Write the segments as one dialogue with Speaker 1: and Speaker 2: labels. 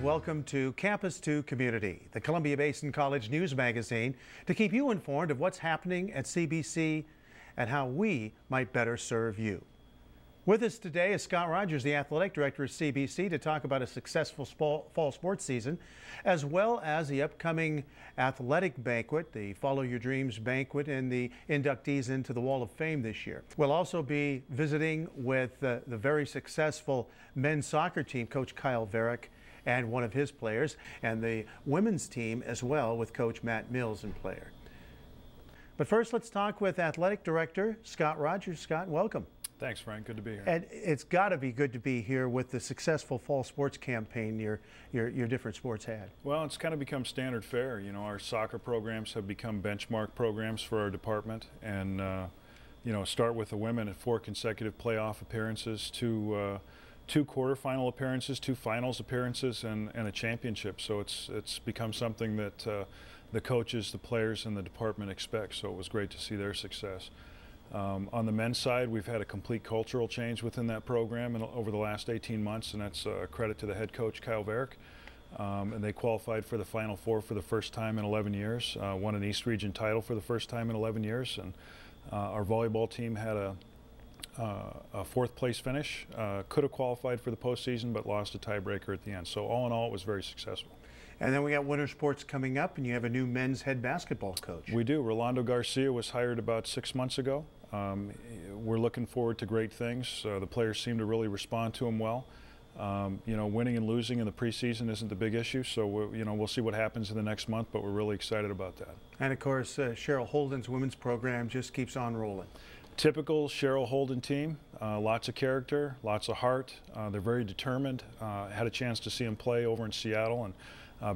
Speaker 1: welcome to Campus to Community, the Columbia Basin College news magazine, to keep you informed of what's happening at CBC and how we might better serve you. With us today is Scott Rogers, the athletic director of CBC, to talk about a successful fall sports season, as well as the upcoming athletic banquet, the Follow Your Dreams banquet, and the inductees into the Wall of Fame this year. We'll also be visiting with the very successful men's soccer team, Coach Vierck, and one of his players, and the women's team as well with Coach Matt Mills and player. But first, let's talk with athletic director Scott Rogers. Scott, welcome.
Speaker 2: Thanks, Frank. Good to be here.
Speaker 1: And it's got to be good to be here with the successful fall sports campaign your different sports had.
Speaker 2: Well, it's kind of become standard fare. You know, our soccer programs have become benchmark programs for our department, and you know, start with the women at 4 consecutive playoff appearances, 2 quarterfinal appearances, 2 finals appearances, and a championship. So it's become something that the coaches, the players, and the department expect. So it was great to see their success. On the men's side, we've had a complete cultural change within that program over the last 18 months, and that's a credit to the head coach, Vierck. And they qualified for the Final Four for the first time in 11 years, won an East Region title for the first time in 11 years, and our volleyball team had a 4th place finish, could have qualified for the postseason, but lost a tiebreaker at the end. So all in all, it was very successful.
Speaker 1: And then we got winter sports coming up, and you have a new men's head basketball coach.
Speaker 2: We do. Rolando Garcia was hired about 6 months ago. We're looking forward to great things. The players seem to really respond to him well. You know, winning and losing in the preseason isn't the big issue, so we'll see what happens in the next month, but we're really excited about that.
Speaker 1: And of course, Cheryl Holden's women's program just keeps on rolling.
Speaker 2: Typical Cheryl Holden team, lots of character, lots of heart. They're very determined. Had a chance to see them play over in Seattle and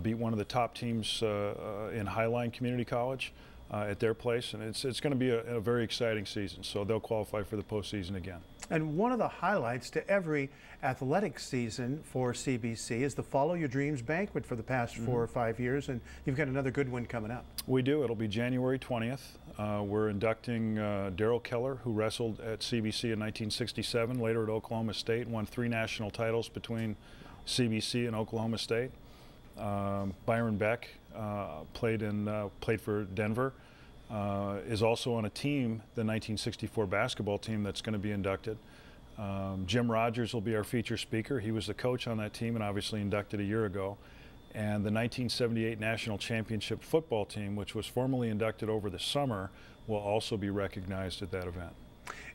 Speaker 2: beat one of the top teams in Highline Community College at their place, and it's going to be a very exciting season, so they'll qualify for the postseason again. And
Speaker 1: one of the highlights to every athletic season for CBC is the Follow Your Dreams banquet for the past 4 or 5 years, and you've got another good one coming up.
Speaker 2: We do. It'll be January 20th. We're inducting Daryl Keller, who wrestled at CBC in 1967, later at Oklahoma State, won 3 national titles between CBC and Oklahoma State. Byron Beck played for Denver, is also on a team, the 1964 basketball team that's going to be inducted. Jim Rogers will be our feature speaker. He was the coach on that team and obviously inducted a year ago. And the 1978 National Championship football team, which was formally inducted over the summer, will also be recognized at that event.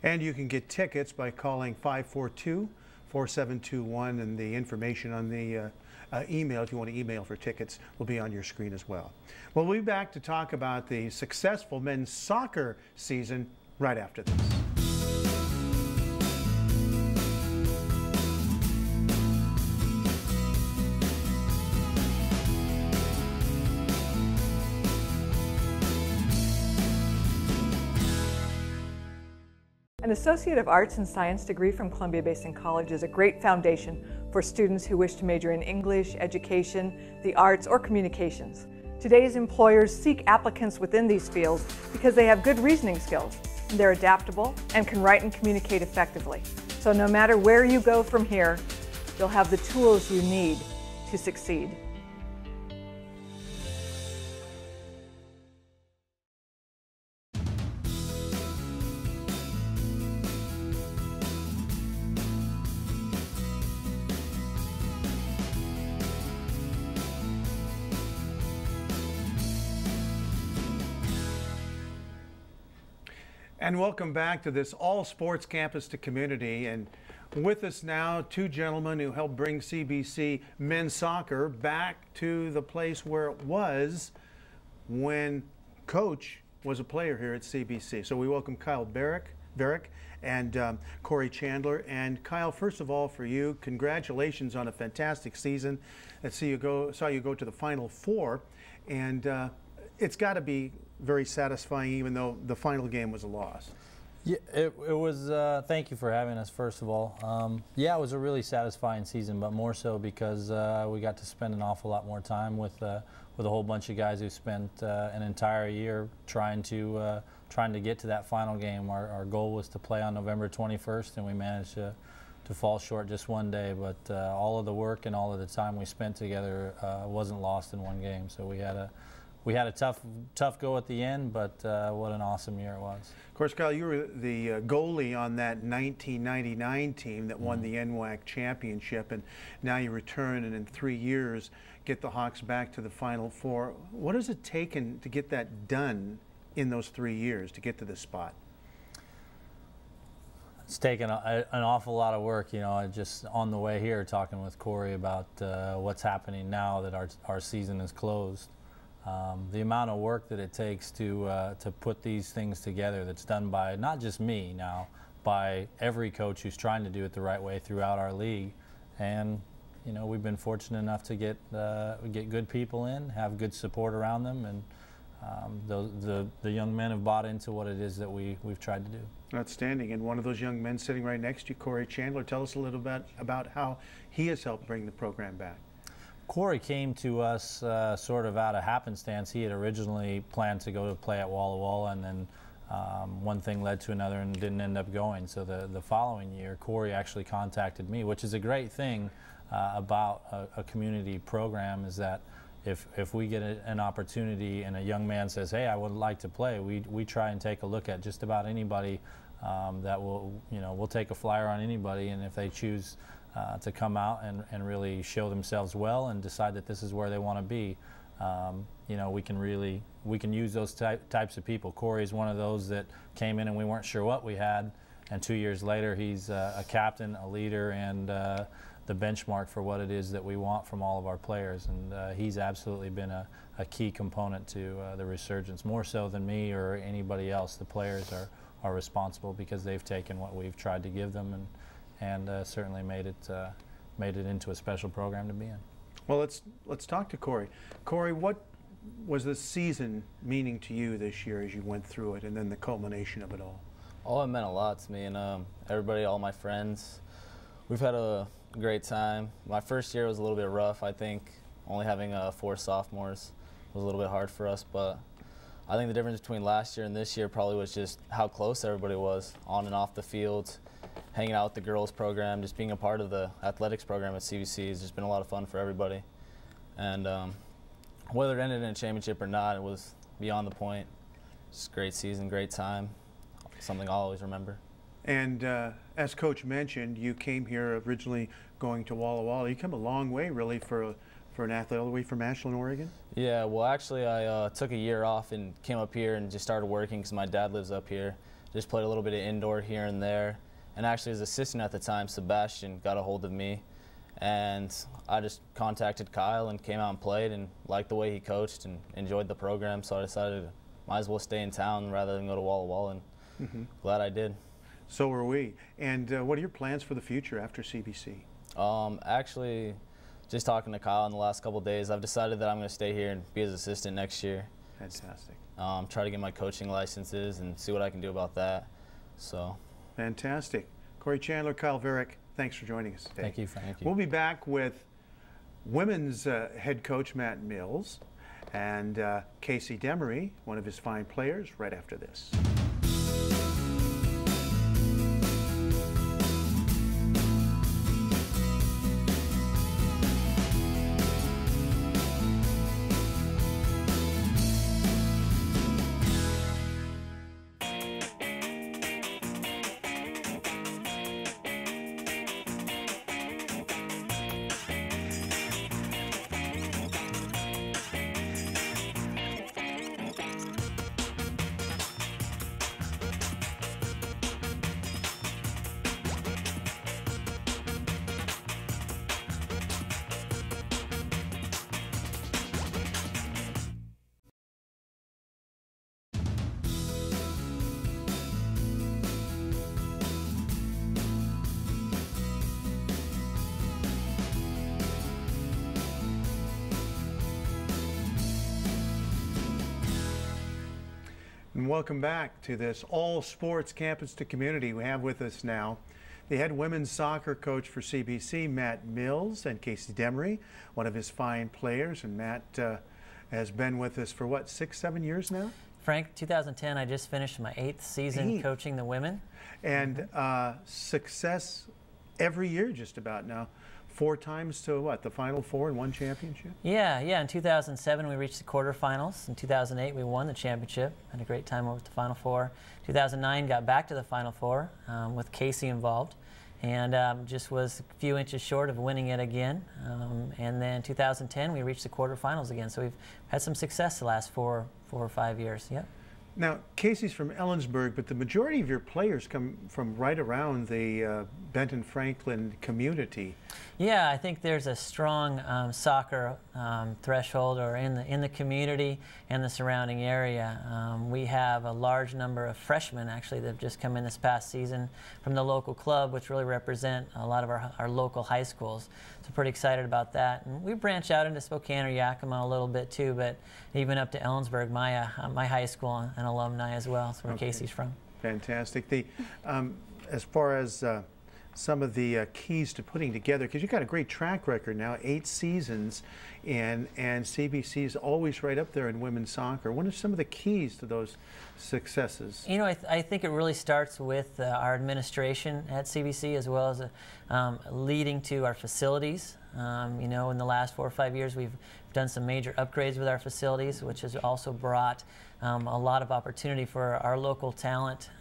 Speaker 1: And you can get tickets by calling 542-4721, and the information on the email, if you want to email for tickets, will be on your screen as well. We'll be back to talk about the successful men's soccer season right after this.
Speaker 3: An Associate of Arts and Science degree from Columbia Basin College is a great foundation for students who wish to major in English, education, the arts, or communications. Today's employers seek applicants within these fields because they have good reasoning skills, they're adaptable, and can write and communicate effectively. So no matter where you go from here, you'll have the tools you need to succeed.
Speaker 1: And welcome back to this all sports campus to community. And with us now, 2 gentlemen who helped bring CBC men's soccer back to the place where it was when Coach was a player here at CBC. So we welcome Kyle Vierck and Corey Chandler. And Kyle, first of all, for you, congratulations on a fantastic season. I saw you go to the Final Four, and it's got to be very satisfying, even though the final game was a loss.
Speaker 4: Yeah, it was. Thank you for having us, first of all. Yeah, it was a really satisfying season, but more so because we got to spend an awful lot more time with a whole bunch of guys who spent an entire year trying to get to that final game. Our goal was to play on November 21st, and we managed to fall short just one day, but all of the work and all of the time we spent together wasn't lost in one game. So we had a tough go at the end, but what an awesome year it was.
Speaker 1: Of course, Kyle, you were the goalie on that 1999 team that won the NWAC championship, and now you return and in 3 years get the Hawks back to the Final Four. What has it taken to get that done in those 3 years to get to this spot?
Speaker 4: It's taken an awful lot of work, you know. Just on the way here talking with Corey about what's happening now that our season is closed. The amount of work that it takes to put these things together, that's done by not just me now, by every coach who's trying to do it the right way throughout our league. And you know, we've been fortunate enough to get good people in, have good support around them, and the young men have bought into what it is that we've tried to do.
Speaker 1: Outstanding. And one of those young men sitting right next to you, Corey Chandler, tell us a little bit about how he has helped bring the program back.
Speaker 4: Corey came to us sort of out of happenstance. He had originally planned to go to play at Walla Walla, and then one thing led to another and didn't end up going. So the following year, Corey actually contacted me, which is a great thing about a community program, is that if we get an opportunity and a young man says, hey, I would like to play, we try and take a look at just about anybody that we'll take a flyer on anybody, and if they choose to come out and really show themselves well and decide that this is where they want to be, you know, we can use those types of people. Corey's one of those that came in and we weren't sure what we had, and 2 years later he's a captain, a leader, and the benchmark for what it is that we want from all of our players. And he's absolutely been a key component to the resurgence, more so than me or anybody else. The players are responsible because they've taken what we've tried to give them and certainly made it into a special program to be in.
Speaker 1: Well, let's talk to Corey. Corey, what was the season meaning to you this year as you went through it, and then the culmination of it all?
Speaker 5: Oh, it meant a lot to me, and everybody, all my friends. We've had a great time. My first year was a little bit rough. I think only having 4 sophomores was a little bit hard for us, but I think the difference between last year and this year probably was just how close everybody was on and off the field, hanging out with the girls program, just being a part of the athletics program at CBC has just been a lot of fun for everybody. And whether it ended in a championship or not, it was beyond the point. Just a great season, great time, something I'll always remember.
Speaker 1: And as Coach mentioned, you came here originally going to Walla Walla. You come a long way, really, for an athlete all the way from Ashland, Oregon?
Speaker 5: Yeah, well, actually, I took a year off and came up here and just started working because my dad lives up here. Just played a little bit of indoor here and there. And actually, his assistant at the time, Sebastian, got a hold of me. And I just contacted Kyle and came out and played and liked the way he coached and enjoyed the program. So I decided might as well stay in town rather than go to Walla Walla, and glad I did.
Speaker 1: So are we. And what are your plans for the future after CBC?
Speaker 5: Actually, just talking to Kyle in the last couple of days, I've decided that I'm going to stay here and be his assistant next year.
Speaker 1: Fantastic.
Speaker 5: Try to get my coaching licenses and see what I can do about that. So.
Speaker 1: Fantastic. Corey Chandler, Kyle Vierck, thanks for joining us today.
Speaker 4: Thank you. Thank you.
Speaker 1: We'll be back with women's head coach Matt Mills and Casey Demory, one of his fine players, right after this. And welcome back to this all sports campus to community. We have with us now the head women's soccer coach for CBC, Matt Mills, and Casey Demory, one of his fine players. And Matt has been with us for what, 6, 7 years now?
Speaker 6: Frank, 2010, I just finished my 8th season coaching the women.
Speaker 1: And success every year just about now. 4 times to what, the Final Four and 1 championship?
Speaker 6: Yeah. In 2007 we reached the quarterfinals. In 2008 we won the championship. Had a great time over at the Final Four. 2009 got back to the Final Four with Casey involved, and just was a few inches short of winning it again. And then 2010 we reached the quarterfinals again. So we've had some success the last 4 or 5 years. Yep.
Speaker 1: Now, Casey's from Ellensburg, but the majority of your players come from right around the Benton-Franklin community.
Speaker 6: Yeah, I think there's a strong soccer threshold or in the community and the surrounding area. We have a large number of freshmen actually that have just come in this past season from the local club, which really represent a lot of our local high schools. So pretty excited about that. And we branch out into Spokane or Yakima a little bit too, but even up to Ellensburg, my high school, and alumni as well. That's where Casey's from. Fantastic.
Speaker 1: The as far as some of the keys to putting together, because you've got a great track record now, 8 seasons, and CBC is always right up there in women's soccer. What are some of the keys to those successes? You know,
Speaker 6: I think it really starts with our administration at CBC, as well as leading to our facilities. You know, in the last 4 or 5 years, we've done some major upgrades with our facilities, which has also brought a lot of opportunity for our local talent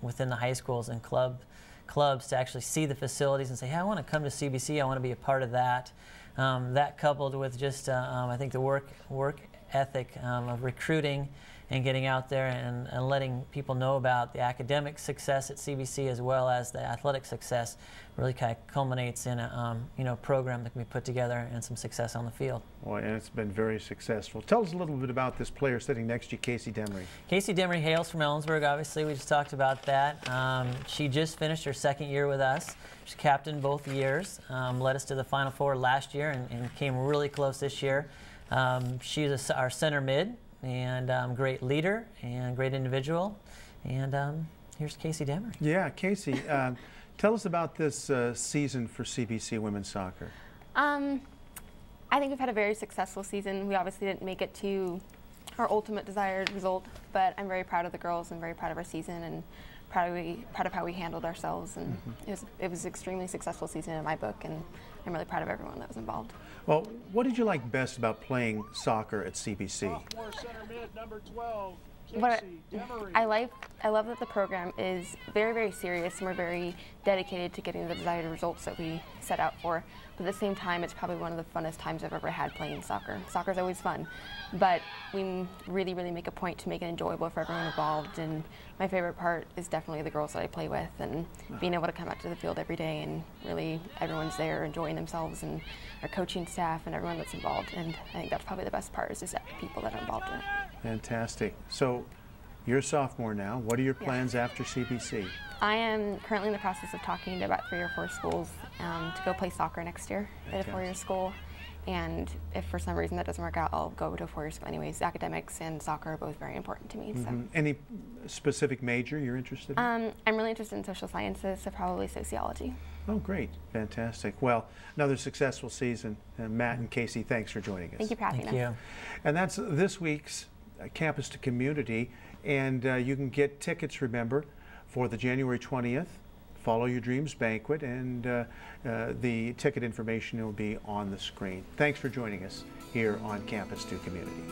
Speaker 6: within the high schools and clubs to actually see the facilities and say, hey, I want to come to CBC, I want to be a part of that. That coupled with just, I think, the work ethic of recruiting and getting out there and letting people know about the academic success at CBC as well as the athletic success really kind of culminates in a program that can be put together and some success on the field.
Speaker 1: Boy, and it's been very successful. Tell us a little bit about this player sitting next to you, Casey Demory.
Speaker 6: Casey Demory hails from Ellensburg, obviously. We just talked about that. She just finished her 2nd year with us. She's captained both years, led us to the Final Four last year and came really close this year. She's our center mid, and great leader and great individual. And here's Casey Demory.
Speaker 1: Yeah, Casey, tell us about this season for CBC Women's Soccer.
Speaker 7: I think we've had a very successful season. We obviously didn't make it to our ultimate desired result, but I'm very proud of the girls and very proud of our season and proud of how we handled ourselves. And it was an extremely successful season in my book, and I'm really proud of everyone that was involved.
Speaker 1: Well, what did you like best about playing soccer at CBC?
Speaker 8: Sophomore center mid, number 12,
Speaker 7: What
Speaker 8: Casey Demory.
Speaker 7: I love that the program is very, very serious, and we're very dedicated to getting the desired results that we set out for. But at the same time, it's probably one of the funnest times I've ever had playing soccer. Soccer's always fun, but we really, really make a point to make it enjoyable for everyone involved. And my favorite part is definitely the girls that I play with, and being able to come out to the field every day and really everyone's there enjoying themselves, and our coaching staff and everyone that's involved. And I think that's probably the best part, is just the people that are involved in it.
Speaker 1: Fantastic. So you're a sophomore now. What are your plans after CBC?
Speaker 7: I am currently in the process of talking to about 3 or 4 schools to go play soccer next year at a 4-year school. And if for some reason that doesn't work out, I'll go to a 4-year school anyways. Academics and soccer are both very important to me. So.
Speaker 1: Any specific major you're interested in?
Speaker 7: I'm really interested in social sciences, so probably sociology.
Speaker 1: Oh, great. Fantastic. Well, another successful season. Matt and Casey, thanks for joining us.
Speaker 7: Thank you for having us.
Speaker 6: Thank you.
Speaker 1: And that's this week's Campus to Community. And you can get tickets, remember, for the January 20th Follow Your Dreams banquet, and the ticket information will be on the screen. Thanks for joining us here on Campus to Community.